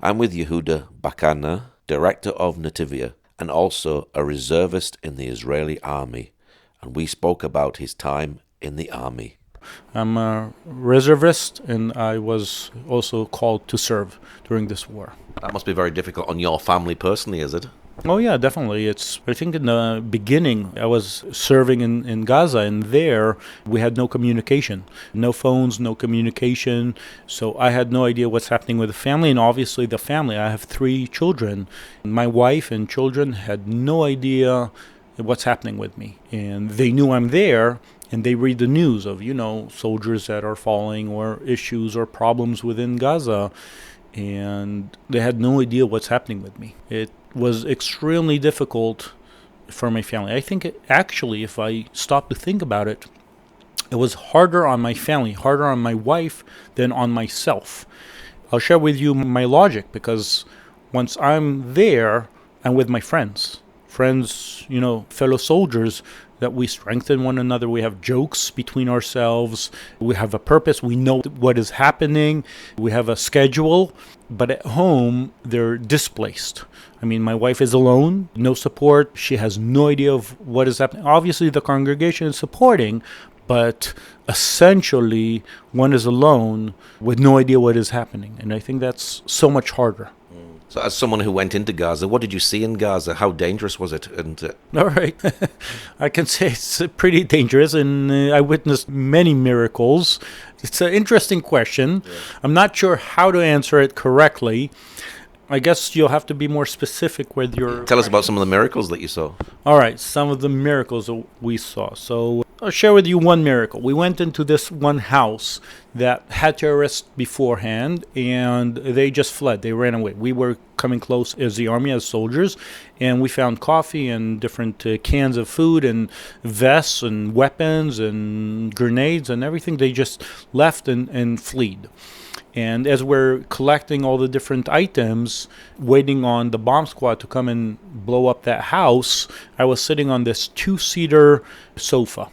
I'm with Yehuda Bachana, director of Nativia, and also a reservist in the Israeli army, and we spoke about his time in the army. I'm a reservist, and I was also called to serve during this war. That must be very difficult on your family personally, is it? Oh, yeah, definitely. I think in the beginning, I was serving in Gaza, and there we had no communication. No phones, no communication. So I had no idea what's happening with the family, and obviously the family. I have 3 children. My wife and children had no idea what's happening with me. And they knew I'm there, and they read the news of, soldiers that are falling or issues or problems within Gaza, and they had no idea what's happening with me. It was extremely difficult for my family. I think actually, if I stop to think about it, it was harder on my family, harder on my wife than on myself. I'll share with you my logic, because once I'm there, I'm with my friends, fellow soldiers, that we strengthen one another. We have jokes between ourselves. We have a purpose. We know what is happening. We have a schedule. But at home, they're displaced. I mean, my wife is alone, no support. She has no idea of what is happening. Obviously, the congregation is supporting, but essentially, one is alone with no idea what is happening. And I think that's so much harder. So as someone who went into Gaza, what did you see in Gaza? How dangerous was it? All right. I can say it's pretty dangerous, and I witnessed many miracles. It's an interesting question. Yeah. I'm not sure how to answer it correctly. I guess you'll have to be more specific with your... Tell us about some of the miracles that you saw. All right, some of the miracles that we saw. So I'll share with you one miracle. We went into this one house that had terrorists beforehand, and they just fled. They ran away. We were coming close as the army, as soldiers, and we found coffee and different cans of food and vests and weapons and grenades and everything. They just left and fled. And as we're collecting all the different items, waiting on the bomb squad to come and blow up that house, I was sitting on this 2-seater sofa.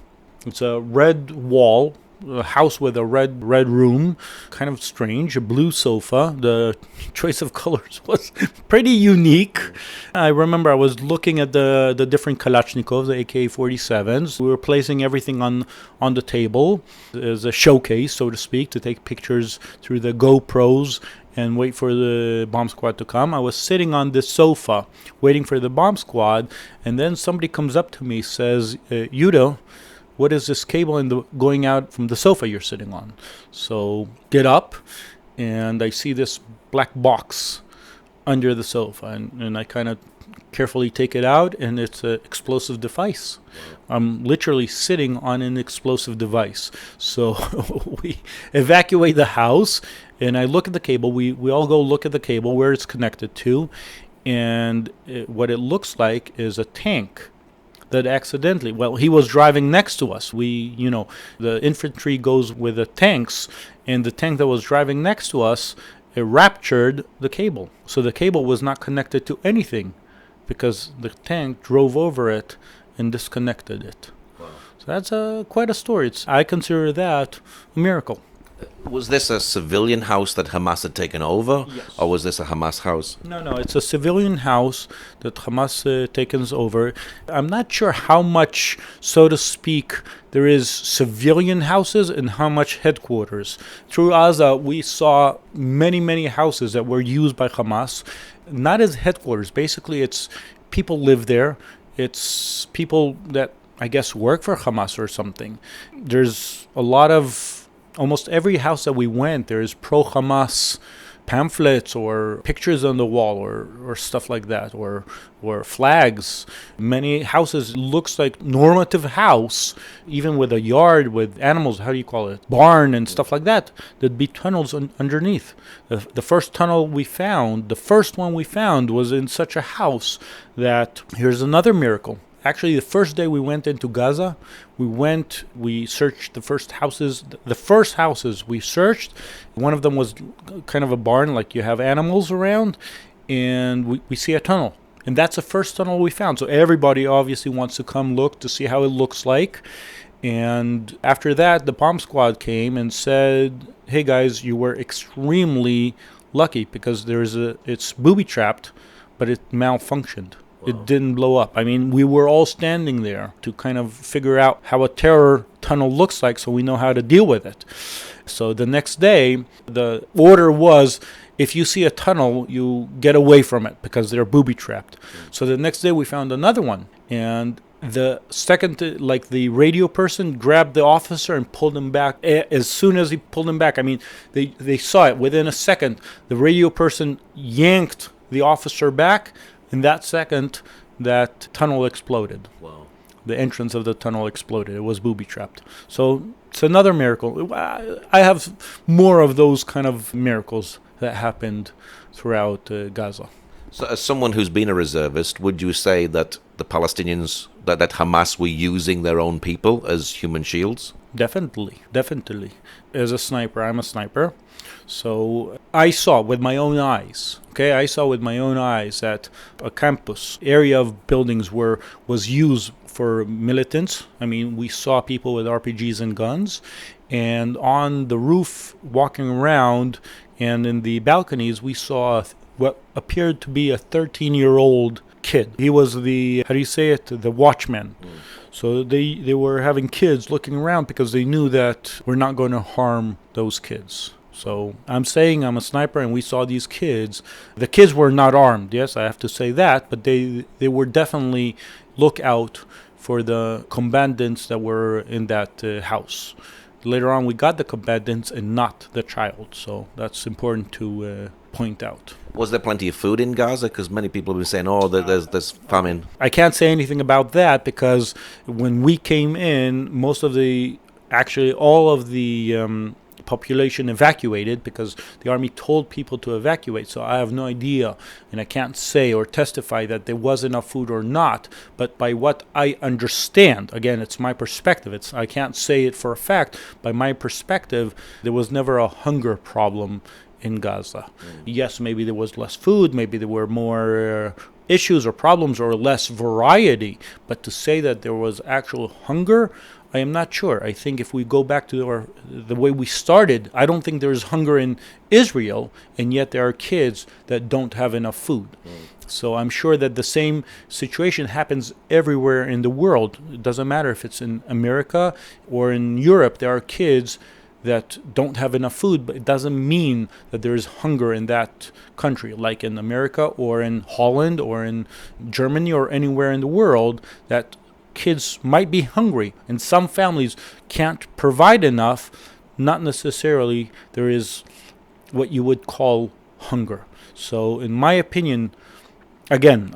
It's a red wall, a house with a red room, kind of strange, a blue sofa. The choice of colors was pretty unique. I remember I was looking at the different Kalashnikovs, the AK-47s. We were placing everything on the table as a showcase, so to speak, to take pictures through the GoPros and wait for the bomb squad to come. I was sitting on this sofa waiting for the bomb squad, and then somebody comes up to me, says, Yehuda, what is this cable going out from the sofa you're sitting on? So get up, and I see this black box under the sofa, and I kind of carefully take it out, and it's an explosive device. I'm literally sitting on an explosive device. So we evacuate the house, and I look at the cable. We all go look at the cable, where it's connected to, and what it looks like is a tank that accidentally, he was driving next to us. The infantry goes with the tanks, and the tank that was driving next to us, it ruptured the cable. So the cable was not connected to anything because the tank drove over it and disconnected it. Wow. So that's quite a story. I consider that a miracle. Was this a civilian house that Hamas had taken over? Yes. Or was this a Hamas house? No, it's a civilian house that Hamas takes over. I'm not sure how much, so to speak, there is civilian houses and how much headquarters. Through Gaza, we saw many, many houses that were used by Hamas, not as headquarters. Basically, it's people live there. It's people that, I guess, work for Hamas or something. There's a lot of... Almost every house that we went, there's pro-Hamas pamphlets or pictures on the wall or stuff like that, or flags. Many houses looks like normative house, even with a yard with animals, how do you call it, barn and stuff like that. There'd be tunnels underneath. The first tunnel we found, the first one we found was in such a house that, here's another miracle. Actually, the first day we went into Gaza, we searched the first houses. The first houses we searched, one of them was kind of a barn, like you have animals around, and we see a tunnel. And that's the first tunnel we found. So everybody obviously wants to come look to see how it looks like. And after that, the bomb squad came and said, hey guys, you were extremely lucky because it's booby-trapped, but it malfunctioned. It didn't blow up. I mean, we were all standing there to kind of figure out how a terror tunnel looks like so we know how to deal with it. So the next day, the order was, if you see a tunnel, you get away from it because they're booby-trapped. So the next day we found another one. And the second, like the radio person grabbed the officer and pulled him back. As soon as he pulled him back, I mean, they saw it. Within a second, the radio person yanked the officer back. In that second, that tunnel exploded. Wow. The entrance of the tunnel exploded. It was booby-trapped. So it's another miracle. I have more of those kind of miracles that happened throughout Gaza. So as someone who's been a reservist, would you say that the Palestinians, that Hamas were using their own people as human shields? Definitely. As a sniper, I'm a sniper. So I saw with my own eyes, that a campus area of buildings was used for militants. I mean, we saw people with RPGs and guns, and on the roof walking around and in the balconies, we saw what appeared to be a 13-year-old kid. He was the watchman. So they were having kids looking around because they knew that we're not going to harm those kids. So I'm saying I'm a sniper, and we saw these kids. The kids were not armed, yes, I have to say that, but they were definitely look out for the combatants that were in that house. Later on, we got the combatants and not the child, so that's important to point out. Was there plenty of food in Gaza? Because many people have been saying, there's famine. I can't say anything about that because when we came in, all of the population evacuated because the army told people to evacuate. So I have no idea, and I can't say or testify that there was enough food or not. But by what I understand, again, it's my perspective. I can't say it for a fact. By my perspective, there was never a hunger problem in Gaza. Yes, maybe there was less food, maybe there were more issues or problems or less variety, but to say that there was actual hunger, I am not sure. I think if we go back to the way we started, I don't think there's hunger in Israel, and yet there are kids that don't have enough food. So I'm sure that the same situation happens everywhere in the world. It doesn't matter if it's in America or in Europe. There are kids that don't have enough food, but it doesn't mean that there is hunger in that country, like in America or in Holland or in Germany or anywhere in the world, that kids might be hungry, and some families can't provide enough. Not necessarily there is what you would call hunger. So in my opinion, again,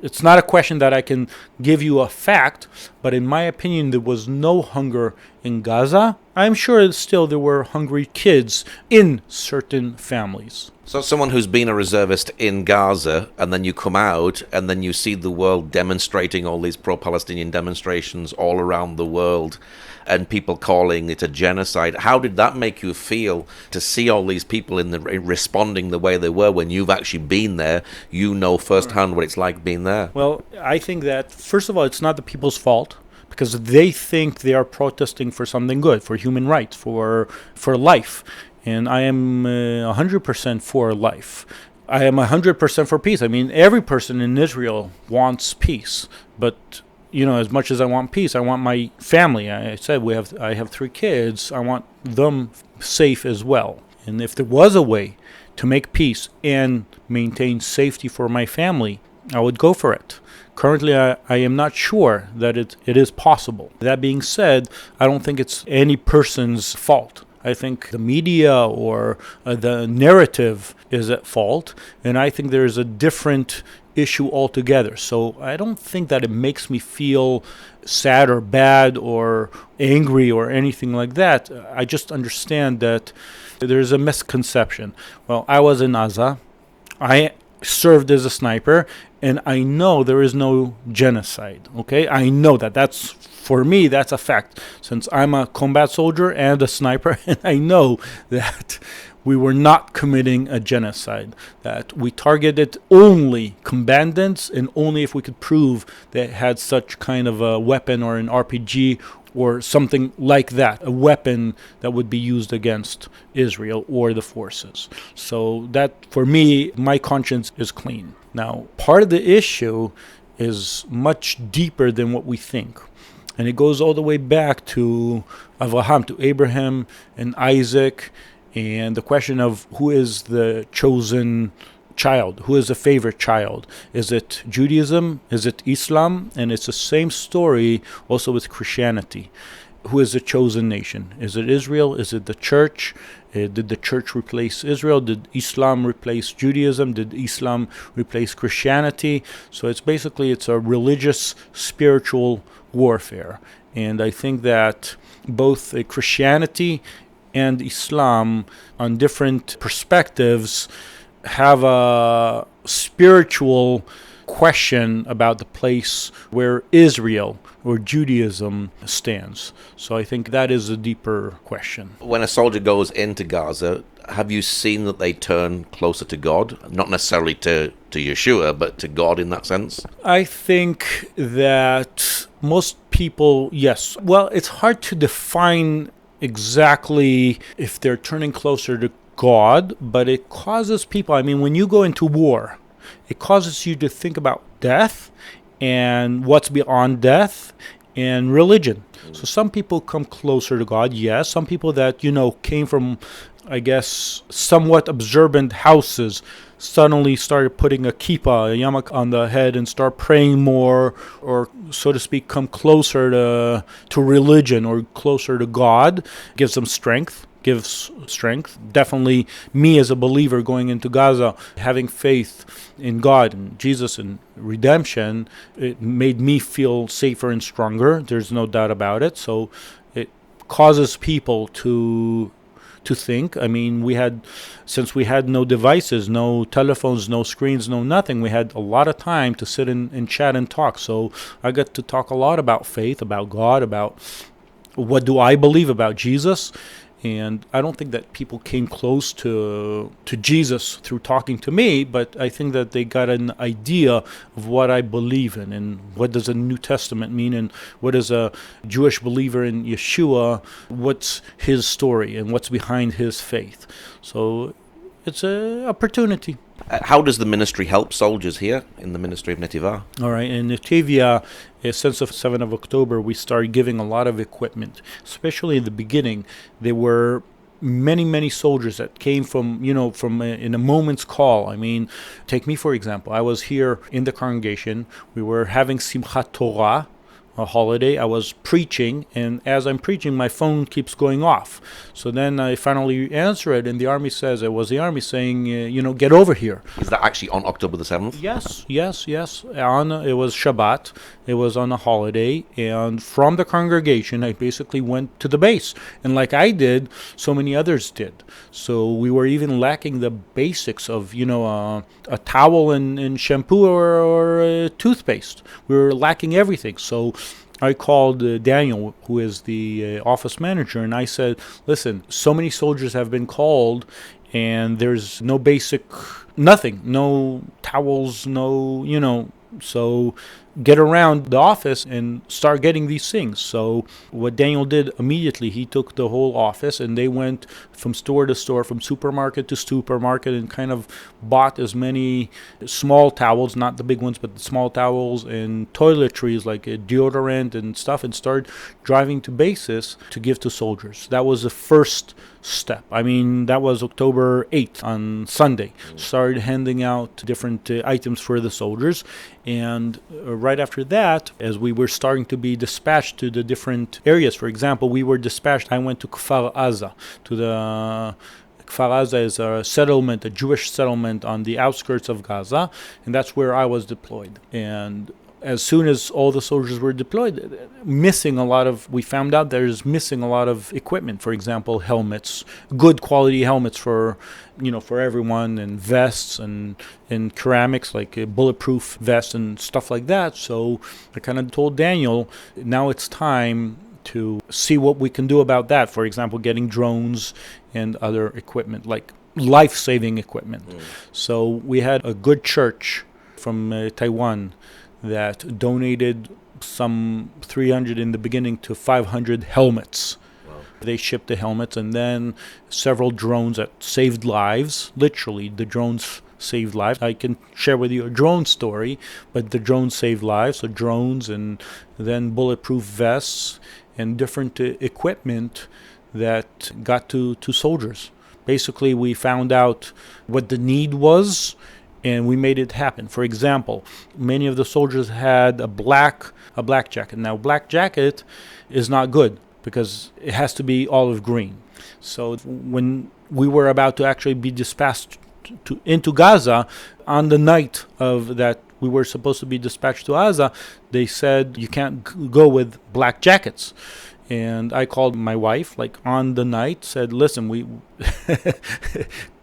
it's not a question that I can give you a fact, but in my opinion, there was no hunger in Gaza. I'm sure still there were hungry kids in certain families. So someone who's been a reservist in Gaza, and then you come out, and then you see the world demonstrating all these pro-Palestinian demonstrations all around the world, and people calling it a genocide. How did that make you feel to see all these people responding the way they were when you've actually been there? You know firsthand what it's like being there. Well, I think that, first of all, it's not the people's fault, because they think they are protesting for something good, for human rights, for life. And I am 100% for life. I am 100% for peace. I mean, every person in Israel wants peace. But, as much as I want peace, I want my family. I said I have 3 kids. I want them safe as well. And if there was a way to make peace and maintain safety for my family, I would go for it. Currently, I am not sure that it is possible. That being said, I don't think it's any person's fault. I think the media or the narrative is at fault, and I think there's a different issue altogether. So I don't think that it makes me feel sad or bad or angry or anything like that. I just understand that there's a misconception. Well, I was in Gaza. I served as a sniper, and I know there is no genocide, okay? I know that. For me, that's a fact, since I'm a combat soldier and a sniper, and I know that we were not committing a genocide, that we targeted only combatants, and only if we could prove they had such kind of a weapon or an RPG or something like that, a weapon that would be used against Israel or the forces. So that, for me, my conscience is clean. Now, part of the issue is much deeper than what we think. And it goes all the way back to Abraham, and Isaac, and the question of who is the chosen child, who is the favorite child. Is it Judaism? Is it Islam? And it's the same story also with Christianity. Who is the chosen nation? Is it Israel? Is it the church? Did the church replace Israel? Did Islam replace Judaism? Did Islam replace Christianity? So it's a religious, spiritual warfare. And I think that both Christianity and Islam, on different perspectives, have a spiritual question about the place where Israel or Judaism stands. So I think that is a deeper question. When a soldier goes into Gaza, have you seen that they turn closer to God? Not necessarily to Yeshua, but to God in that sense? I think that most people, yes. Well, it's hard to define exactly if they're turning closer to God, but it causes people, when you go into war, it causes you to think about death and what's beyond death and religion. So some people come closer to God, yes. Some people that, came from, I guess, somewhat observant houses suddenly started putting a kippah, a yarmulke on the head and start praying more, or so to speak, come closer to religion or closer to God, gives them strength. Definitely me as a believer going into Gaza, having faith in God and Jesus and redemption, it made me feel safer and stronger. There's no doubt about it. So it causes people to think. Since we had no devices, no telephones, no screens, no nothing, we had a lot of time to sit and chat and talk. So I got to talk a lot about faith, about God, about what do I believe about Jesus. And I don't think that people came close to Jesus through talking to me, but I think that they got an idea of what I believe in and what does a New Testament mean and what is a Jewish believer in Yeshua, what's his story and what's behind his faith. So it's an opportunity. How does the ministry help soldiers here in the ministry of Netivah? All right, in Netivah, since the 7th of October, we started giving a lot of equipment. Especially in the beginning, there were many soldiers that came from in a moment's call. Take me for example. I was here in the congregation. We were having Simchat Torah, a holiday. I was preaching, and as I'm preaching, my phone keeps going off. So then I finally answer it, and the army says, it was the army saying, get over here. Is that actually on October the 7th? Yes. It was Shabbat. It was on a holiday, and from the congregation, I basically went to the base. And like I did, so many others did. So we were even lacking the basics of, a towel and shampoo or toothpaste. We were lacking everything. So I called Daniel, who is the office manager, and I said, listen, so many soldiers have been called, and there's no basic, nothing, no towels, so get around the office and start getting these things. So what Daniel did immediately, he took the whole office and they went from store to store, from supermarket to supermarket, and kind of bought as many small towels, not the big ones, but the small towels and toiletries like deodorant and stuff, and started driving to bases to give to soldiers. That was the first step. That was October 8th on Sunday. Started handing out different items for the soldiers. And right after that, as we were starting to be dispatched to the different areas, for example, we were dispatched, I went to Kfar Aza, Kfar Aza is a settlement, a Jewish settlement on the outskirts of Gaza, and that's where I was deployed. And as soon as all the soldiers were deployed, we found out there's missing a lot of equipment. For example, helmets, good quality helmets for everyone, and vests and ceramics like a bulletproof vest and stuff like that. So I kind of told Daniel, now it's time to see what we can do about that. For example, getting drones and other equipment, like life-saving equipment. So we had a good church from Taiwan that donated some 300 in the beginning to 500 helmets. Wow. They shipped the helmets, and then several drones that saved lives. Literally, the drones saved lives. I can share with you a drone story, but the drones saved lives. So drones, and then bulletproof vests and different equipment that got to soldiers. Basically, we found out what the need was, and we made it happen. For example, many of the soldiers had a black jacket. Now, black jacket is not good because it has to be olive green. So when we were about to actually be dispatched into Gaza, on the night of that we were supposed to be dispatched to Gaza, they said you can't go with black jackets. And I called my wife, like on the night, said, listen, we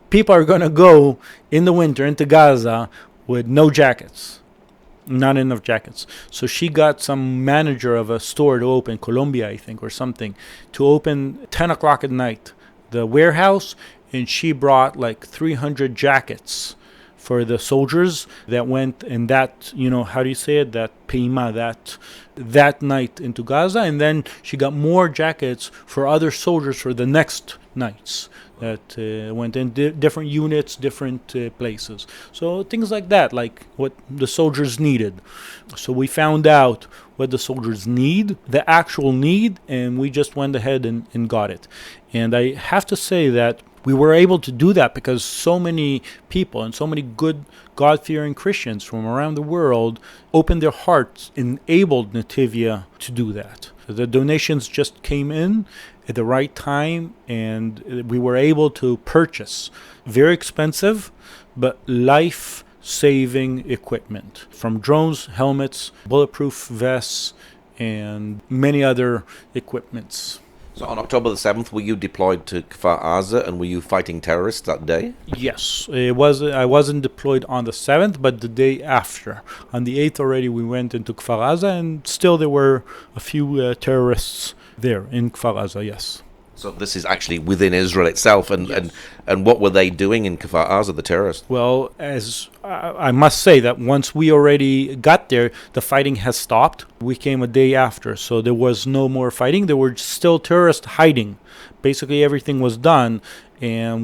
people are going to go in the winter into Gaza with no jackets, not enough jackets. So she got some manager of a store to open, Colombia, I think, or something, to open 10 o'clock at night, the warehouse, and she brought like 300 jackets for the soldiers that went in that, how do you say it, that pima, that night into Gaza. And then she got more jackets for other soldiers for the next nights that went in different units, different places. So things like that, like what the soldiers needed. So we found out what the soldiers need, the actual need, and we just went ahead and got it. And I have to say that we were able to do that because so many people and so many good God-fearing Christians from around the world opened their hearts, enabled Nativia to do that. The donations just came in at the right time, and we were able to purchase very expensive but life-saving equipment, from drones, helmets, bulletproof vests, and many other equipments. So on October the 7th, were you deployed to Kfar Aza, and were you fighting terrorists that day? Yes, I wasn't deployed on the 7th, but the day after. On the 8th already we went into Kfar Aza, and still there were a few terrorists there in Kfar Aza, yes. So this is actually within Israel itself, and, Yes. and what were they doing in Kfar Aza, the terrorists? Well, as I must say that once we already got there, the fighting has stopped. We came a day after, so there was no more fighting. There were still terrorists hiding. Basically, everything was done, and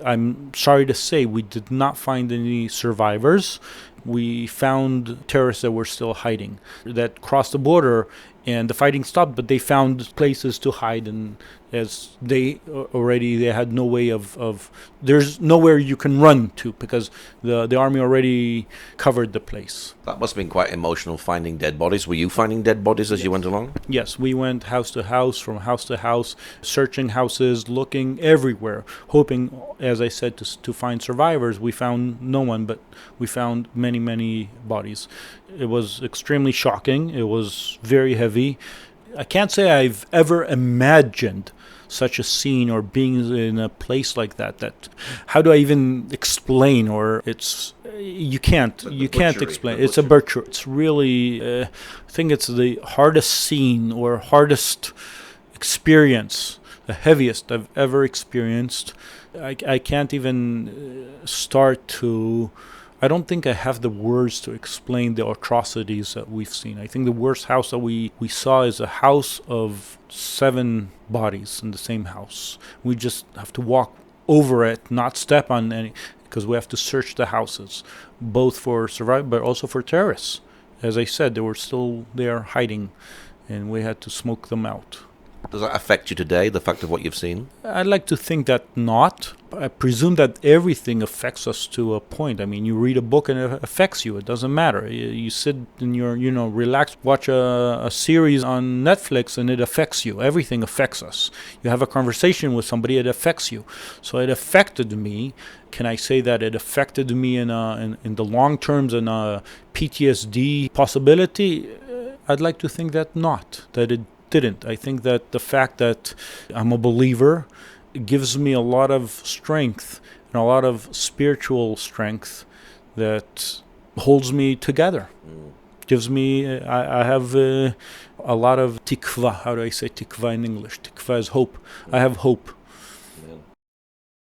I'm sorry to say, we did not find any survivors. We found terrorists that were still hiding, that crossed the border, and the fighting stopped, but they found places to hide, and as they had no way of there's nowhere you can run to because the army already covered the place. That must have been quite emotional, finding dead bodies. Were you finding dead bodies as you went along? Yes, we went house to house, from house to house, searching houses, looking everywhere, hoping, as I said, to find survivors. We found no one, but we found many, many bodies. It was extremely shocking. It was very heavy. I can't say I've ever imagined such a scene or being in a place like that. How do I even explain? Or you can't explain. It's a butchery. It's really I think it's the hardest scene or hardest experience, the heaviest I've ever experienced. I can't even start to. I don't think I have the words to explain the atrocities that we've seen. I think the worst house that we saw is a house of 7 bodies in the same house. We just have to walk over it, not step on any, because we have to search the houses, both for survival but also for terrorists. As I said, they were still there hiding, and we had to smoke them out. Does that affect you today, the fact of what you've seen? I'd like to think that not. I presume that everything affects us to a point. I mean, you read a book and it affects you. It doesn't matter. You sit in your, relax, watch a series on Netflix and it affects you. Everything affects us. You have a conversation with somebody, it affects you. So it affected me. Can I say that it affected me in the long terms and a PTSD possibility? I'd like to think that not, that it didn't. I think that the fact that I'm a believer gives me a lot of strength and a lot of spiritual strength that holds me together. Gives me, I have a lot of tikva. How do I say tikva in English? Tikva is hope. I have hope.